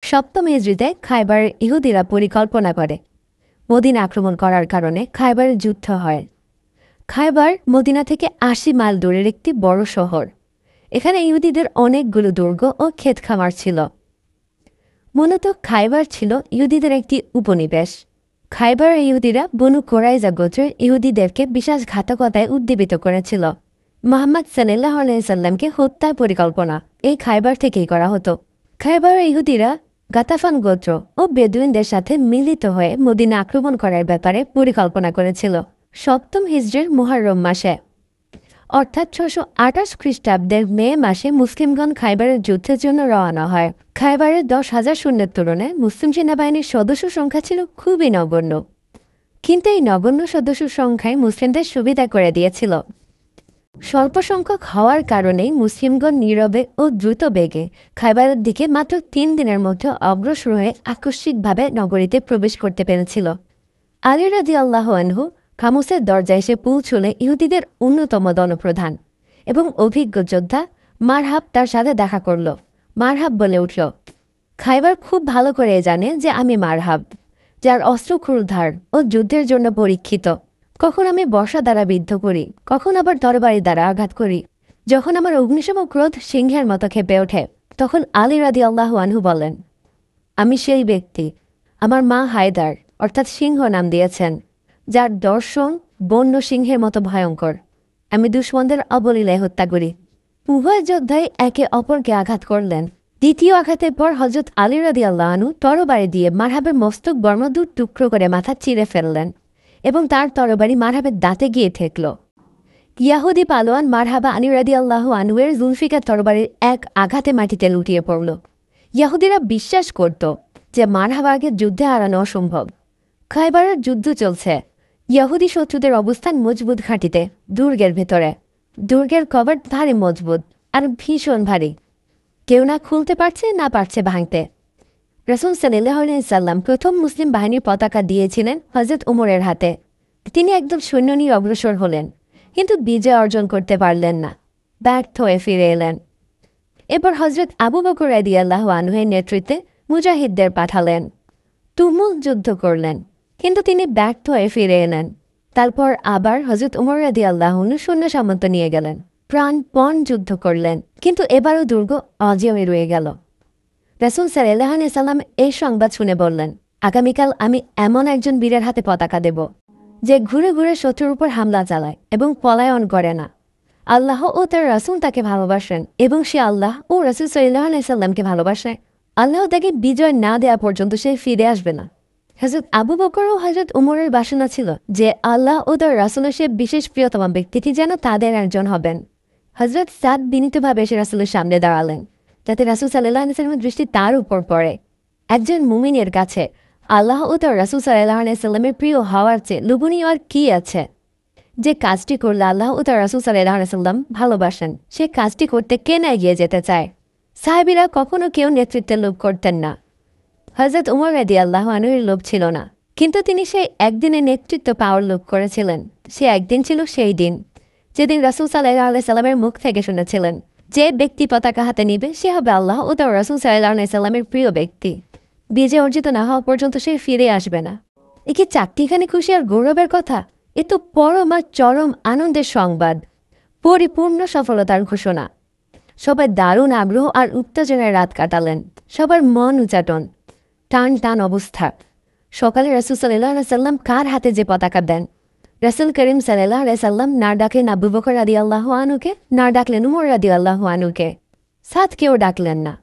সপ্তম হিজরিতে খায়বারের ইহুদিরা পরিকল্পনা করে মদিনা আক্রমণ করার কারণে খায়বারের যুদ্ধ হয়। খায়বার মদিনা থেকে ৮০ মাইল দূরের একটি বড় শহর। এখানে ইহুদিদের অনেকগুলো দুর্গ ও ক্ষেত খামার ছিল। মূলত খায়বার ছিল ইহুদিদের একটি উপনিবেশ। খায়বারের ইহুদিরা বনু কোরাইজা গোত্রের ইহুদিদেরকে বিশ্বাসঘাতকতায় উদ্দীপিত করেছিল। মুহাম্মদ সাল্লাল্লাহু আলাইহি সাল্লামকে হত্যার পরিকল্পনা এই খায়বার থেকেই করা হতো। খায়বারের ইহুদিরা গাতাফান গোত্র ও বেদুইনদের সাথে মিলিত হয়ে মদিনা আক্রমণ করার ব্যাপারে পরিকল্পনা করেছিল। সপ্তম হিজরির মুহররম মাসে অর্থাৎ ৬২৮ খ্রিস্টাব্দের মে মাসে মুসলিমগণ খায়বারের যুদ্ধের জন্য রওনা হয়। খায়বারের ১০,০০০ সৈন্যের তুলনায় মুসলিম সেনাবাহিনীর সদস্য সংখ্যা ছিল খুবই নগণ্য, কিন্তু এই নগণ্য সদস্য সংখ্যায় মুসলিমদের সুবিধা করে দিয়েছিল। স্বল্প সংখ্যক হওয়ার কারণেই মুসলিমগণ নীরবে ও দ্রুত বেগে খায়বারের দিকে মাত্র ৩ দিনের মধ্যে অগ্রসর হয়ে আকস্মিকভাবে নগরীতে প্রবেশ করতে পেরেছিল। আলী রাদিয়াল্লাহু আনহু খামুসের দরজায় এসে পৌঁছলে ইহুদিদের অন্যতম দলপ্রধান এবং অভিজ্ঞ যোদ্ধা মারহাব তার সাথে দেখা করল। মারহাব বলে উঠল, খায়বার খুব ভালো করে জানে যে আমি মারহাব, যার অস্ত্র ক্ষুরধার ও যুদ্ধের জন্য পরীক্ষিত। কখন আমি বর্ষা দ্বারা বিদ্ধ করি, কখন আবার তরবারি দ্বারা আঘাত করি। যখন আমার অগ্নিশম ক্রোধ সিংহের মতো খেপে ওঠে, তখন আলী রাদিয়াল্লাহু আনহু বলেন, আমি সেই ব্যক্তি, আমার মা হায়দার অর্থাৎ সিংহ নাম দিয়েছেন, যার দর্শন বন্য সিংহের মতো ভয়ঙ্কর। আমি দুশমনদের অবলীলায় হত্যা করি। উভয় যোদ্ধাই একে অপরকে আঘাত করলেন। দ্বিতীয় আঘাতের পর হযরত আলী রাদিয়াল্লাহু আনহু তরবারি দিয়ে মারহাবের মস্তক বর্ম টুকরো করে মাথা চিরে ফেললেন এবং তার তরবারি মারহাবের দাঁতে গিয়ে ঠেকল। ইয়াহুদি পালোয়ান মারহাবা আলী রাদিয়াল্লাহু আনহুয়ের জুলফিকার তরবারির এক আঘাতে মাটিতে লুটিয়ে পড়ল। ইয়াহুদিরা বিশ্বাস করত যে মারহাবাকে যুদ্ধে হারানো অসম্ভব। খায়বারের যুদ্ধ চলছে। ইয়াহুদি শত্রুদের অবস্থান মজবুত ঘাঁটিতে, দুর্গের ভেতরে। দুর্গের কভার ভারী মজবুত আর ভীষণ ভারী, কেউ না খুলতে পারছে না পারছে ভাঙতে। রাসূল সাল্লাল্লাহু আলাইহি সাল্লাম প্রথম মুসলিম বাহিনীর পতাকা দিয়েছিলেন হযরত উমরের হাতে। তিনি একদম সৈন্য নিয়ে অগ্রসর হলেন, কিন্তু বিজয় অর্জন করতে পারলেন না, ব্যর্থ হয়ে ফিরে এলেন। এরপর হযরত আবু বকর রাদিয়াল্লাহু আনহুর নেতৃত্বে মুজাহিদদের পাঠালেন। তুমুল যুদ্ধ করলেন, কিন্তু তিনি ব্যর্থ হয়ে ফিরে এলেন। তারপর আবার হযরত উমর রাদিয়াল্লাহু আনহু সৈন্য সামন্ত নিয়ে গেলেন, প্রাণপণ যুদ্ধ করলেন, কিন্তু এবারও দুর্গ অজেয় রয়ে গেল। রাসূল সাল্লাল্লাহু আলাইহি সাল্লাম এই সংবাদ শুনে বললেন, আগামীকাল আমি এমন একজন বীরের হাতে পতাকা দেব, যে ঘুরে ঘুরে শত্রুর উপর হামলা চালায় এবং পলায়ন করে না। আল্লাহ ও তার রাসূল তাকে ভালোবাসেন এবং সে আল্লাহ ও রাসূল সাল্লাল্লাহু আলাইহি সাল্লামকে ভালোবাসে। আল্লাহ তাকে বিজয় না দেওয়া পর্যন্ত সে ফিরে আসবে না। হযরত আবু বকর ও হযরত উমরের বাসনা ছিল যে আল্লাহ ও তার রাসূলের সে বিশেষ প্রিয়তম ব্যক্তিটি যেন তাদের একজন হবেন। হযরত সাদ বিনীতভাবে এসে রাসূলের সামনে দাঁড়ালেন, যাতে রাসূল সাল্লাল্লাহু আলাইহি সাল্লামের দৃষ্টি তার উপর পড়ে। একজন মুমিনের কাছে আল্লাহ ও তার রাসূল সাল্লাল্লাহু আলাইহি সাল্লামের প্রিয় হওয়ার চেয়ে লোভনীয় আর কি আছে? যে কাজটি করলে আল্লাহ ও তার রাসূল সাল্লাল্লাহু আলাইহি সাল্লাম ভালোবাসেন, সে কাজটি করতে কে না এগিয়ে যেতে চায়? সাহাবীরা কখনো কেউ নেতৃত্বের লোভ করতেন না। হযরত উমর রাদিয়াল্লাহু আনহুর লোভ ছিল না, কিন্তু তিনি সেই একদিনে নেতৃত্ব পাওয়ার লোভ করেছিলেন। সে একদিন ছিল সেই দিন যেদিন রাসূল সাল্লাল্লাহু আলাইহি সাল্লামের মুখ থেকে শুনেছিলেন, যে ব্যক্তি পতাকা হাতে নিবে সে হবে আল্লাহ ও তার রাসূল সাল্লাল্লাহু আলাইহি সাল্লামের প্রিয় ব্যক্তি। বিজয় অর্জিত না হওয়া পর্যন্ত সে ফিরে আসবে না। এ কি চারটিখানি খুশি আর গৌরবের কথা? এ তো পরম আর চরম আনন্দের সংবাদ, পরিপূর্ণ সফলতার ঘোষণা। সবাই দারুণ আগ্রহ আর উত্তেজনায় রাত কাটালেন। সবার মন উচাটন, টান টান অবস্থা। সকালে রাসূল সাল্লাল্লাহু আলাইহি সাল্লাম কার হাতে যে পতাকা দেন। রাসূল করিম সাল্লাল্লাহু আলাইহি সাল্লাম না ডাকলেন আবু বকর রাদিয়াল্লাহু আনহুকে, না ডাকলেন উমর রাদিয়াল্লাহু আনহুকে, সাদকেও ডাকলেন না,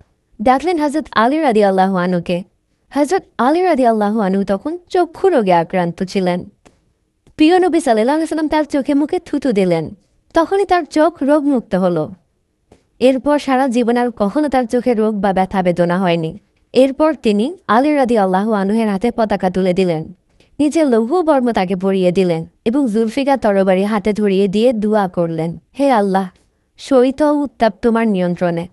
ডাকলেন হযরত আলী রাদিয়াল্লাহু আনহুকে। হযরত আলী রাদিয়াল্লাহু আনহু তখন চক্ষু রোগে আক্রান্ত ছিলেন। প্রিয় নবী সাল্লাল্লাহু আলাইহি সাল্লাম তার চোখে মুখে থুতু দিলেন, তখনই তার চোখ রোগমুক্ত হলো। এরপর সারা জীবন আর কখনো তার চোখে রোগ বা ব্যথা বেদনা হয়নি। এরপর তিনি আলী রাদিয়াল্লাহু আনহুর হাতে পতাকা তুলে দিলেন, নিজের লৌহ বর্ম তাকে পরিয়ে দিলেন এবং জুলফিকার তরবারি হাতে ধরিয়ে দিয়ে দোয়া করলেন, হে আল্লাহ, শৈত ও উত্তাপ তোমার নিয়ন্ত্রণে,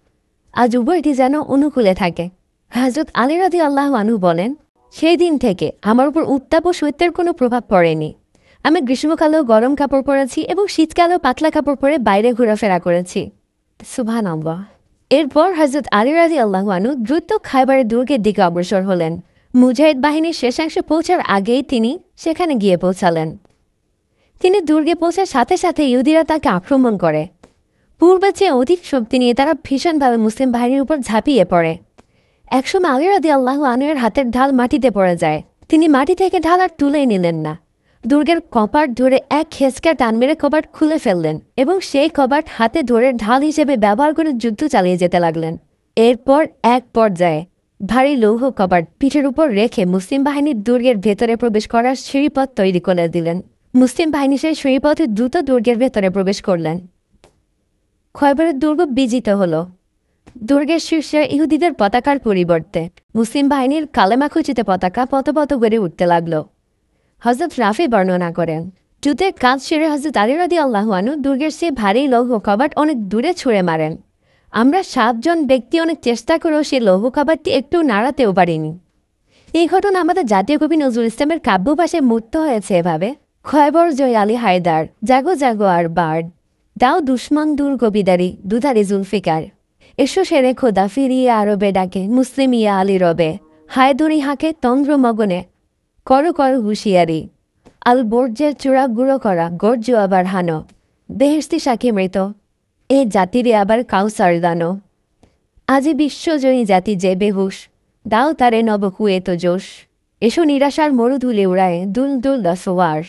আজ উভয়টি যেন অনুকূলে থাকে। হযরত আলী রাদিয়াল্লাহু আনহু বলেন, সেই দিন থেকে আমার উপর উত্তাপ ও শৈত্যের কোনো প্রভাব পড়েনি। আমি গ্রীষ্মকালেও গরম কাপড় পরেছি এবং শীতকালেও পাতলা কাপড় পরে বাইরে ঘোরাফেরা করেছি। সুবহানাল্লাহ। এরপর হযরত আলী রাদিয়াল্লাহু আনহু দ্রুত খায়বারের দুর্গের দিকে অগ্রসর হলেন। মুজাহিদ বাহিনীর শেষাংশে পৌঁছার আগেই তিনি সেখানে গিয়ে পৌঁছালেন। তিনি দুর্গে পৌঁছার সাথে সাথে ইহুদিরা তাকে আক্রমণ করে। পূর্বের চেয়ে অধিক শক্তি নিয়ে তারা ভীষণভাবে মুসলিম বাহিনীর উপর ঝাঁপিয়ে পড়ে। একসময় আলী রাদিয়াল্লাহু আনহুর হাতের ঢাল মাটিতে পড়ে যায়। তিনি মাটি থেকে ঢাল আর তুলেই নিলেন না। দুর্গের কপাট ধরে এক খেসকা টান মেরে কপাট খুলে ফেললেন এবং সেই কপাট হাতে ধরে ঢাল হিসেবে ব্যবহার করে যুদ্ধ চালিয়ে যেতে লাগলেন। এরপর এক পর্যায়ে ভারী লৌহ কপাট পিঠের উপর রেখে মুসলিম বাহিনীর দুর্গের ভেতরে প্রবেশ করার সিঁড়িপথ তৈরি করে দিলেন। মুসলিম বাহিনী সেই সিঁড়িপথে দ্রুত দুর্গের ভেতরে প্রবেশ করলেন। খয়বরের দুর্গ বিজিত হল। দুর্গের শীর্ষে ইহুদিদের পতাকার পরিবর্তে মুসলিম বাহিনীর কালেমাখচিত পতাকা পথপথ গড়ে উঠতে লাগল। হযরত রাফি বর্ণনা করেন, যুদ্ধের কাজ সেরে হযরত আলী রাদিয়াল্লাহু আনহু দুর্গের সেই ভারী লৌহ কবাট অনেক দূরে ছুঁড়ে মারেন। আমরা 7 জন ব্যক্তি অনেক চেষ্টা করেও সেই লৌহ কবাটটি একটু নাড়াতেও পারিনি। এই ঘটনা আমাদের জাতীয় কবি নজরুল ইসলামের কাব্যভাষায় মূর্ত হয়েছে এভাবে: খয়বর জয় আলী হায়দার, জাগো জাগো আর বার্ড, দাও দুশ্মন দূর কবিদারি দুধারি জুলফিকার, এসো সেরে খোদা ফিরিয়ে আরবে ডাকে মুসলিম ইয়া আলী রবে, হায়দরি হাঁকে তন্দ্র মগনে করো করো হুঁশিয়ারি, আল বর্জ্যের চূড়া গুঁড়ো করা গর্জ আবার হানো, বেহেস্তি সাক্ষী মৃত এ জাতিরে আবার কাউসার দানো, আজি বিশ্বজয়ী জাতি যে বেহুশ, দাও তারে নব কুয়েত জোশ, এসো নিরাশার মরুধুলে উড়ায় দুল দুল দশওয়ার।